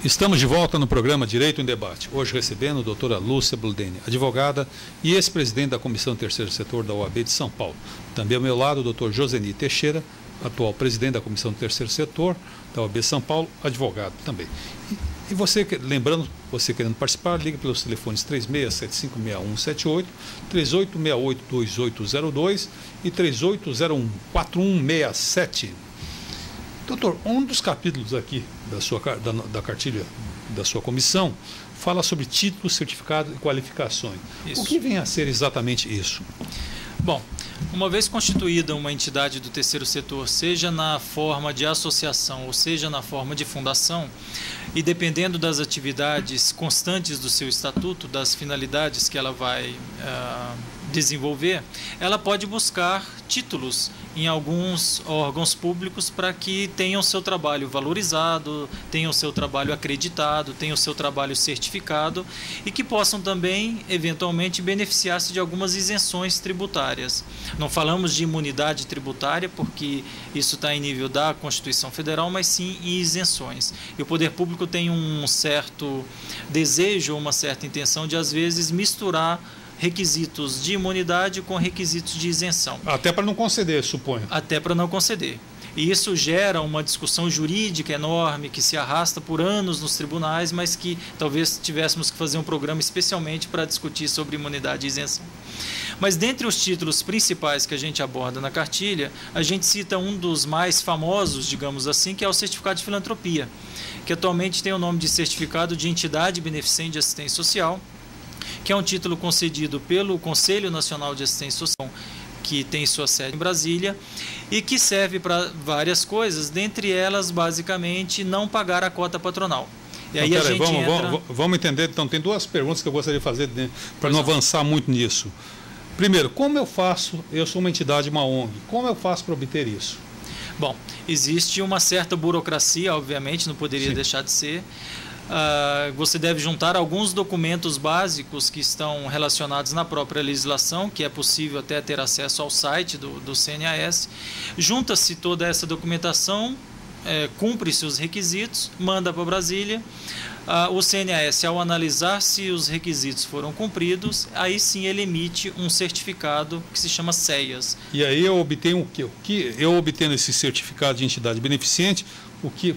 Estamos de volta no programa Direito em Debate, hoje recebendo a doutora Lúcia Bludeni, advogada e ex-presidente da Comissão Terceiro Setor da OAB de São Paulo. Também ao meu lado o doutor Joseni Teixeira, atual presidente da Comissão Terceiro Setor da OAB de São Paulo, advogado também. E você, lembrando, você querendo participar, ligue pelos telefones 36756178, 38682802 e 38014167. Doutor, um dos capítulos aqui da cartilha da sua comissão fala sobre títulos, certificados e qualificações. Isso. O que vem a ser exatamente isso? Bom, uma vez constituída uma entidade do terceiro setor, seja na forma de associação ou seja na forma de fundação, e dependendo das atividades constantes do seu estatuto, das finalidades que ela vai desenvolver, ela pode buscar títulos em alguns órgãos públicos para que tenham seu trabalho valorizado, tenham seu trabalho acreditado, tenham seu trabalho certificado e que possam também, eventualmente, beneficiar-se de algumas isenções tributárias. Não falamos de imunidade tributária, porque isso está em nível da Constituição Federal, mas sim em isenções. E o poder público tem um certo desejo, uma certa intenção de, às vezes, misturar requisitos de imunidade com requisitos de isenção. Até para não conceder, suponho. Até para não conceder. E isso gera uma discussão jurídica enorme que se arrasta por anos nos tribunais, mas que talvez tivéssemos que fazer um programa especialmente para discutir sobre imunidade e isenção. Mas dentre os títulos principais que a gente aborda na cartilha, a gente cita um dos mais famosos, digamos assim, que é o certificado de filantropia, que atualmente tem o nome de certificado de entidade beneficente de assistência social, que é um título concedido pelo Conselho Nacional de Assistência Social, que tem sua sede em Brasília, e que serve para várias coisas, dentre elas, basicamente, não pagar a cota patronal. E aí a gente vamos entender, então, tem duas perguntas que eu gostaria de fazer para não avançar muito nisso. Primeiro, como eu faço, eu sou uma entidade, uma ONG, como eu faço para obter isso? Bom, existe uma certa burocracia, obviamente, não poderia deixar de ser. Você deve juntar alguns documentos básicos que estão relacionados na própria legislação, que é possível até ter acesso ao site do CNAS. Junta-se toda essa documentação, cumpre-se os requisitos, manda para Brasília. O CNAS, ao analisar se os requisitos foram cumpridos, aí sim ele emite um certificado que se chama CEAS. E aí eu obtenho o quê? Eu obtendo esse certificado de entidade beneficente,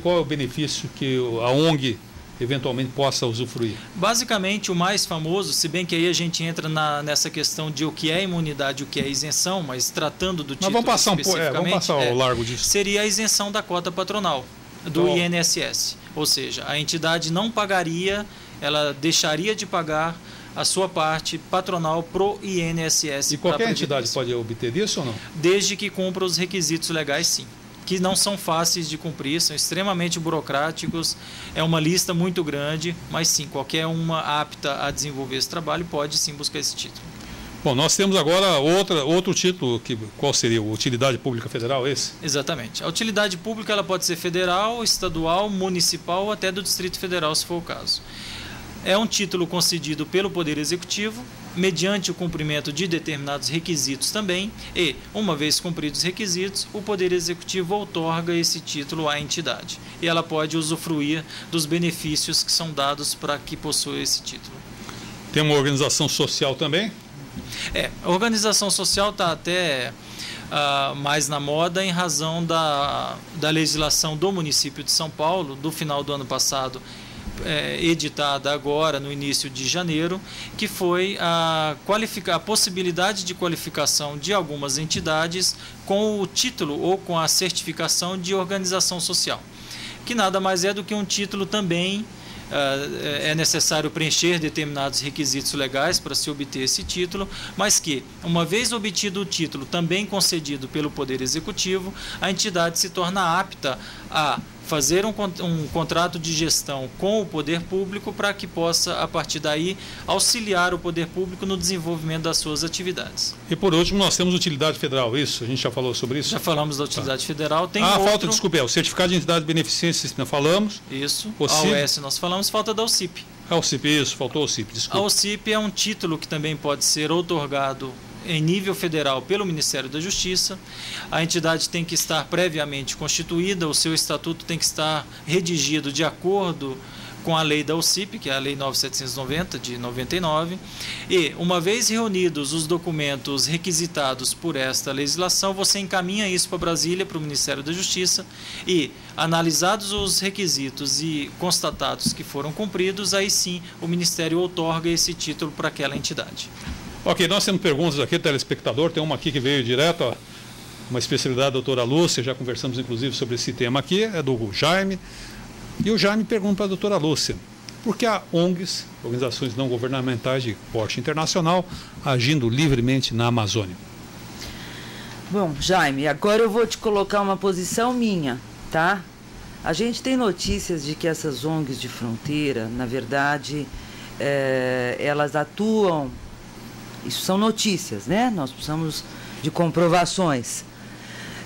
qual é o benefício que a ONG eventualmente possa usufruir? Basicamente, o mais famoso, se bem que aí a gente entra nessa questão de o que é imunidade e o que é isenção, mas tratando do título especificamente, vamos passar ao largo disso. Seria a isenção da cota patronal do INSS. Ou seja, a entidade não pagaria, ela deixaria de pagar a sua parte patronal pro INSS. E qualquer entidade pode obter isso ou não? Desde que cumpra os requisitos legais, sim. Que não são fáceis de cumprir, são extremamente burocráticos, é uma lista muito grande, mas sim, qualquer uma apta a desenvolver esse trabalho pode sim buscar esse título. Bom, nós temos agora outro título, qual seria? Utilidade Pública Federal, esse? Exatamente. A utilidade pública ela pode ser federal, estadual, municipal ou até do Distrito Federal, se for o caso. É um título concedido pelo Poder Executivo, mediante o cumprimento de determinados requisitos também, e, uma vez cumpridos os requisitos, o Poder Executivo outorga esse título à entidade. E ela pode usufruir dos benefícios que são dados para que possua esse título. Tem uma organização social também? A organização social está até mais na moda em razão da legislação do município de São Paulo, do final do ano passado, editada agora no início de janeiro, que foi a possibilidade de qualificação de algumas entidades com o título ou com a certificação de organização social, que nada mais é do que um título também. É necessário preencher determinados requisitos legais para se obter esse título, mas que, uma vez obtido o título também concedido pelo Poder Executivo, a entidade se torna apta a fazer um contrato de gestão com o poder público para que possa, a partir daí, auxiliar o poder público no desenvolvimento das suas atividades. E por último, nós temos utilidade federal, isso? A gente já falou sobre isso? Já falamos da utilidade federal. Tem desculpe, o certificado de entidade beneficente, nós falamos. Isso, a OS nós falamos, falta da OCIP. A OCIP, isso, faltou a OCIP, desculpe. A OCIP é um título que também pode ser outorgado em nível federal pelo Ministério da Justiça. A entidade tem que estar previamente constituída, o seu estatuto tem que estar redigido de acordo com a lei da OCIP, que é a Lei 9.790, de 99, e, uma vez reunidos os documentos requisitados por esta legislação, você encaminha isso para Brasília, para o Ministério da Justiça, e, analisados os requisitos e constatados que foram cumpridos, aí sim o Ministério outorga esse título para aquela entidade. Ok, nós temos perguntas aqui, telespectador, tem uma aqui que veio direto, ó, uma especialidade da doutora Lúcia, já conversamos inclusive sobre esse tema aqui, é do Jaime. E o Jaime pergunta para a doutora Lúcia, por que há ONGs, organizações não governamentais de porte internacional, agindo livremente na Amazônia? Bom, Jaime, agora eu vou te colocar uma posição minha, tá? A gente tem notícias de que essas ONGs de fronteira, na verdade, elas atuam, isso são notícias, né? Nós precisamos de comprovações.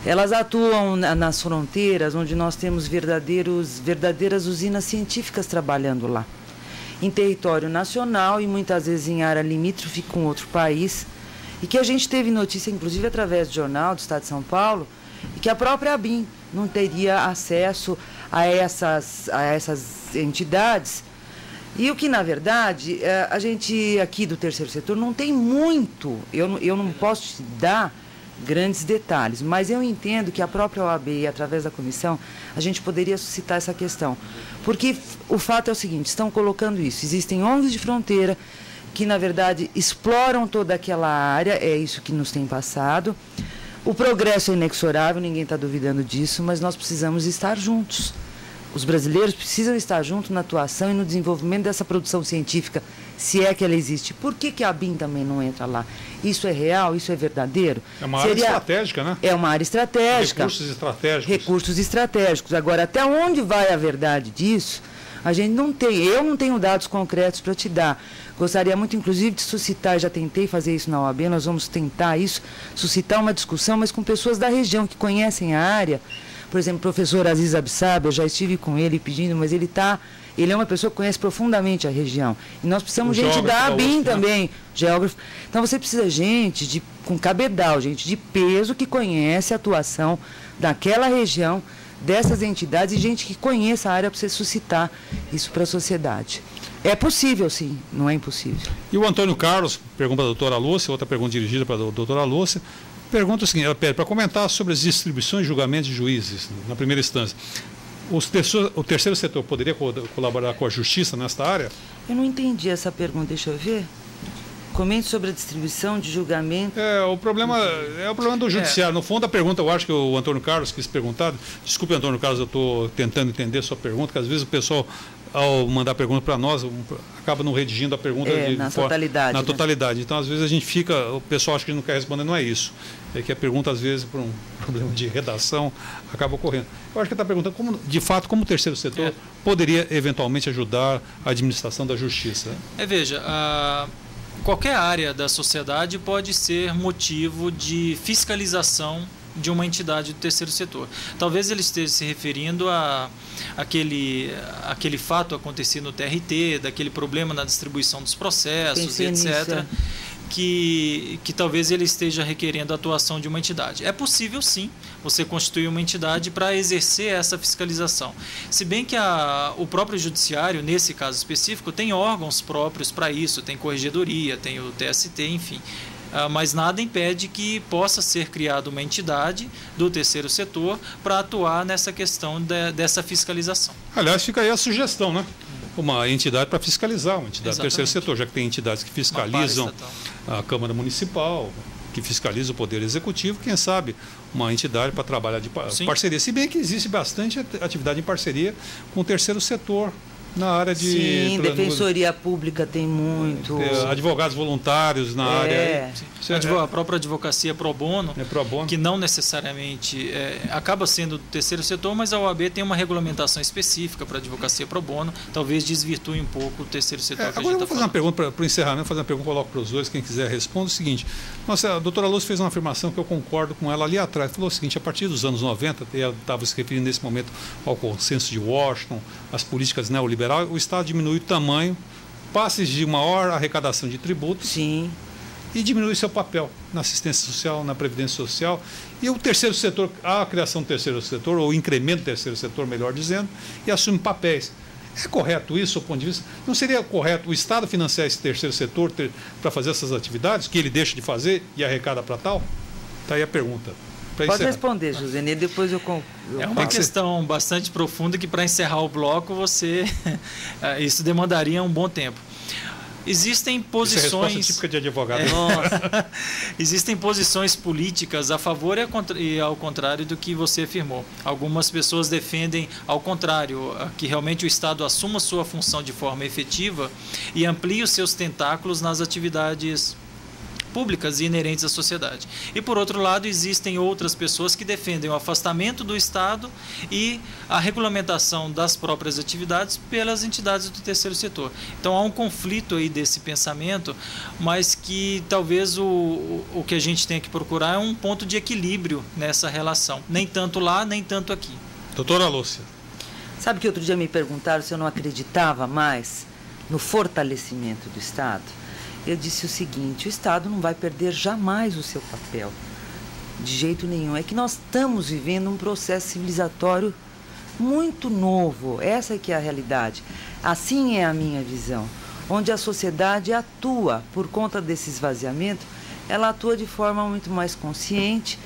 Elas atuam nas fronteiras onde nós temos verdadeiras usinas científicas trabalhando lá, em território nacional e muitas vezes em área limítrofe com outro país, e que a gente teve notícia, inclusive através do jornal do Estado de São Paulo, e que a própria ABIN não teria acesso a essas entidades. E o que, na verdade, a gente aqui do terceiro setor não tem muito, eu não posso te dar grandes detalhes, mas eu entendo que a própria OAB, através da comissão, a gente poderia suscitar essa questão. Porque o fato é o seguinte, estão colocando isso, existem ONGs de fronteira que, na verdade, exploram toda aquela área, é isso que nos tem passado. O progresso é inexorável, ninguém está duvidando disso, mas nós precisamos estar juntos. Os brasileiros precisam estar juntos na atuação e no desenvolvimento dessa produção científica, se é que ela existe. Por que a ABIN também não entra lá? Isso é real? Isso é verdadeiro? É uma área estratégica, né? É uma área estratégica. Recursos estratégicos. Recursos estratégicos. Agora, até onde vai a verdade disso? A gente não tem. Eu não tenho dados concretos para te dar. Gostaria muito, inclusive, de suscitar, já tentei fazer isso na OAB, nós vamos tentar isso, suscitar uma discussão, mas com pessoas da região que conhecem a área. Por exemplo, o professor Aziz Absab, eu já estive com ele pedindo, mas ele é uma pessoa que conhece profundamente a região. E nós precisamos de gente da ABIN também, geógrafo. Então você precisa de gente com cabedal, gente de peso que conhece a atuação daquela região, dessas entidades, e gente que conheça a área para você suscitar isso para a sociedade. É possível, sim, não é impossível. E o Antônio Carlos pergunta para a doutora Lúcia, outra pergunta dirigida para a doutora Lúcia, pergunta o seguinte, ela pede para comentar sobre as distribuições de julgamentos de juízes, na primeira instância. O terceiro setor poderia colaborar com a justiça nesta área? Eu não entendi essa pergunta, deixa eu ver. Comente sobre a distribuição de julgamento. O problema do judiciário. No fundo, a pergunta, eu acho que o Antônio Carlos quis perguntar. Desculpe, Antônio Carlos, eu estou tentando entender a sua pergunta, porque às vezes o pessoal, ao mandar a pergunta para nós, acaba não redigindo a pergunta totalidade. Na totalidade. Então, às vezes, a gente o pessoal acha que não quer responder, não é isso. É que a pergunta, às vezes, por um problema de redação, acaba ocorrendo. Eu acho que ele está perguntando, como o terceiro setor poderia, eventualmente, ajudar a administração da justiça. Veja, qualquer área da sociedade pode ser motivo de fiscalização de uma entidade do terceiro setor. Talvez ele esteja se referindo a aquele fato acontecido no TRT, daquele problema na distribuição dos processos, etc., que talvez ele esteja requerendo a atuação de uma entidade. É possível, sim, você constituir uma entidade para exercer essa fiscalização. Se bem que o próprio judiciário, nesse caso específico, tem órgãos próprios para isso, tem corregedoria, tem o TST, enfim. Mas nada impede que possa ser criada uma entidade do terceiro setor para atuar nessa questão dessa fiscalização. Aliás, fica aí a sugestão, né? Uma entidade para fiscalizar, uma entidade do terceiro Exatamente. setor, já que tem entidades que fiscalizam a Câmara Municipal, que fiscaliza o Poder Executivo, quem sabe uma entidade para trabalhar de parceria. Se bem que existe bastante atividade em parceria com o terceiro setor na área de... Sim, defensoria pública tem muito. Advogados voluntários na área. A própria advocacia pro bono, que não necessariamente acaba sendo do terceiro setor, mas a OAB tem uma regulamentação específica para advocacia pro bono, talvez desvirtue um pouco o terceiro setor. Agora eu vou fazer uma pergunta para o encerramento, fazer uma pergunta, coloco para os dois, quem quiser responde o seguinte. A doutora Lúcia fez uma afirmação que eu concordo com ela ali atrás. Falou o seguinte, a partir dos anos 90, ela estava se referindo nesse momento ao consenso de Washington, as políticas neoliberais, o Estado diminui o tamanho, passa de maior arrecadação de tributos. Sim. E diminui seu papel na assistência social, na previdência social. E o terceiro setor, a criação do terceiro setor, ou o incremento do terceiro setor, melhor dizendo, e assume papéis. É correto isso, do ponto de vista? Não seria correto o Estado financiar esse terceiro setor para fazer essas atividades, que ele deixa de fazer e arrecada para tal? Está aí a pergunta. Pode responder, Joseni, depois eu É uma questão bastante profunda que, para encerrar o bloco, isso demandaria um bom tempo. Existem posições... Isso é resposta típica de advogado. Existem posições políticas a favor e ao contrário do que você afirmou. Algumas pessoas defendem, ao contrário, que realmente o Estado assuma sua função de forma efetiva e amplie os seus tentáculos nas atividades públicas e inerentes à sociedade. E, por outro lado, existem outras pessoas que defendem o afastamento do Estado e a regulamentação das próprias atividades pelas entidades do terceiro setor. Então, há um conflito aí desse pensamento, mas que talvez o que a gente tem que procurar é um ponto de equilíbrio nessa relação. Nem tanto lá, nem tanto aqui. Doutora Lúcia. Sabe que outro dia me perguntaram se eu não acreditava mais no fortalecimento do Estado? Eu disse o seguinte: o Estado não vai perder jamais o seu papel, de jeito nenhum. É que nós estamos vivendo um processo civilizatório muito novo, essa é que é a realidade. Assim é a minha visão, onde a sociedade atua por conta desse esvaziamento, ela atua de forma muito mais consciente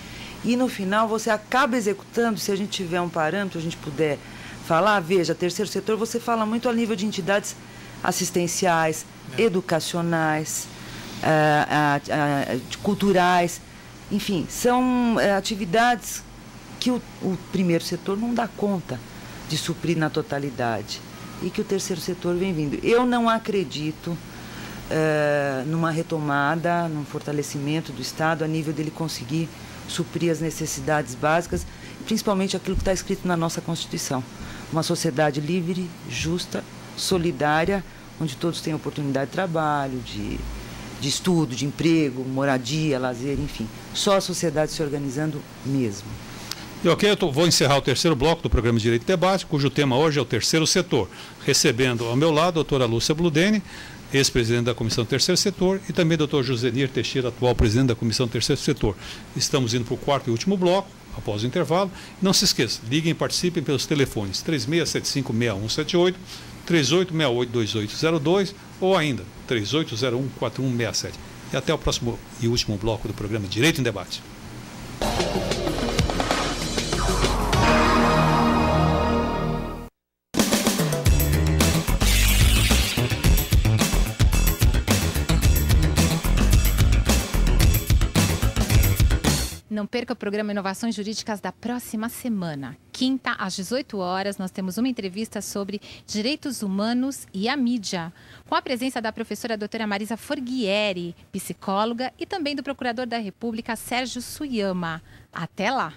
e no final você acaba executando, se a gente tiver um parâmetro, a gente puder falar, veja, terceiro setor, você fala muito a nível de entidades assistenciais, educacionais, culturais, enfim, são atividades que o primeiro setor não dá conta de suprir na totalidade e que o terceiro setor vem vindo. Eu não acredito numa retomada, num fortalecimento do Estado a nível dele conseguir suprir as necessidades básicas, principalmente aquilo que está escrito na nossa Constituição. Uma sociedade livre, justa, solidária, onde todos têm oportunidade de trabalho, de estudo, de emprego, moradia, lazer, enfim. Só a sociedade se organizando mesmo. E ok, eu vou encerrar o terceiro bloco do programa Direito e Debate, cujo tema hoje é o terceiro setor, recebendo ao meu lado a doutora Lúcia Bludeni, ex-presidente da Comissão Terceiro Setor, e também o doutor Josenir Teixeira, atual presidente da Comissão Terceiro Setor. Estamos indo para o quarto e último bloco, após o intervalo. Não se esqueça, liguem e participem pelos telefones 3675-6178, 3868-2802 ou ainda 3801-4167. E até o próximo e último bloco do programa Direito em Debate. Não perca o programa Inovações Jurídicas da próxima semana. Quinta, às 18 horas, nós temos uma entrevista sobre direitos humanos e a mídia, com a presença da professora doutora Marisa Forghieri, psicóloga, e também do procurador da República, Sérgio Suyama. Até lá!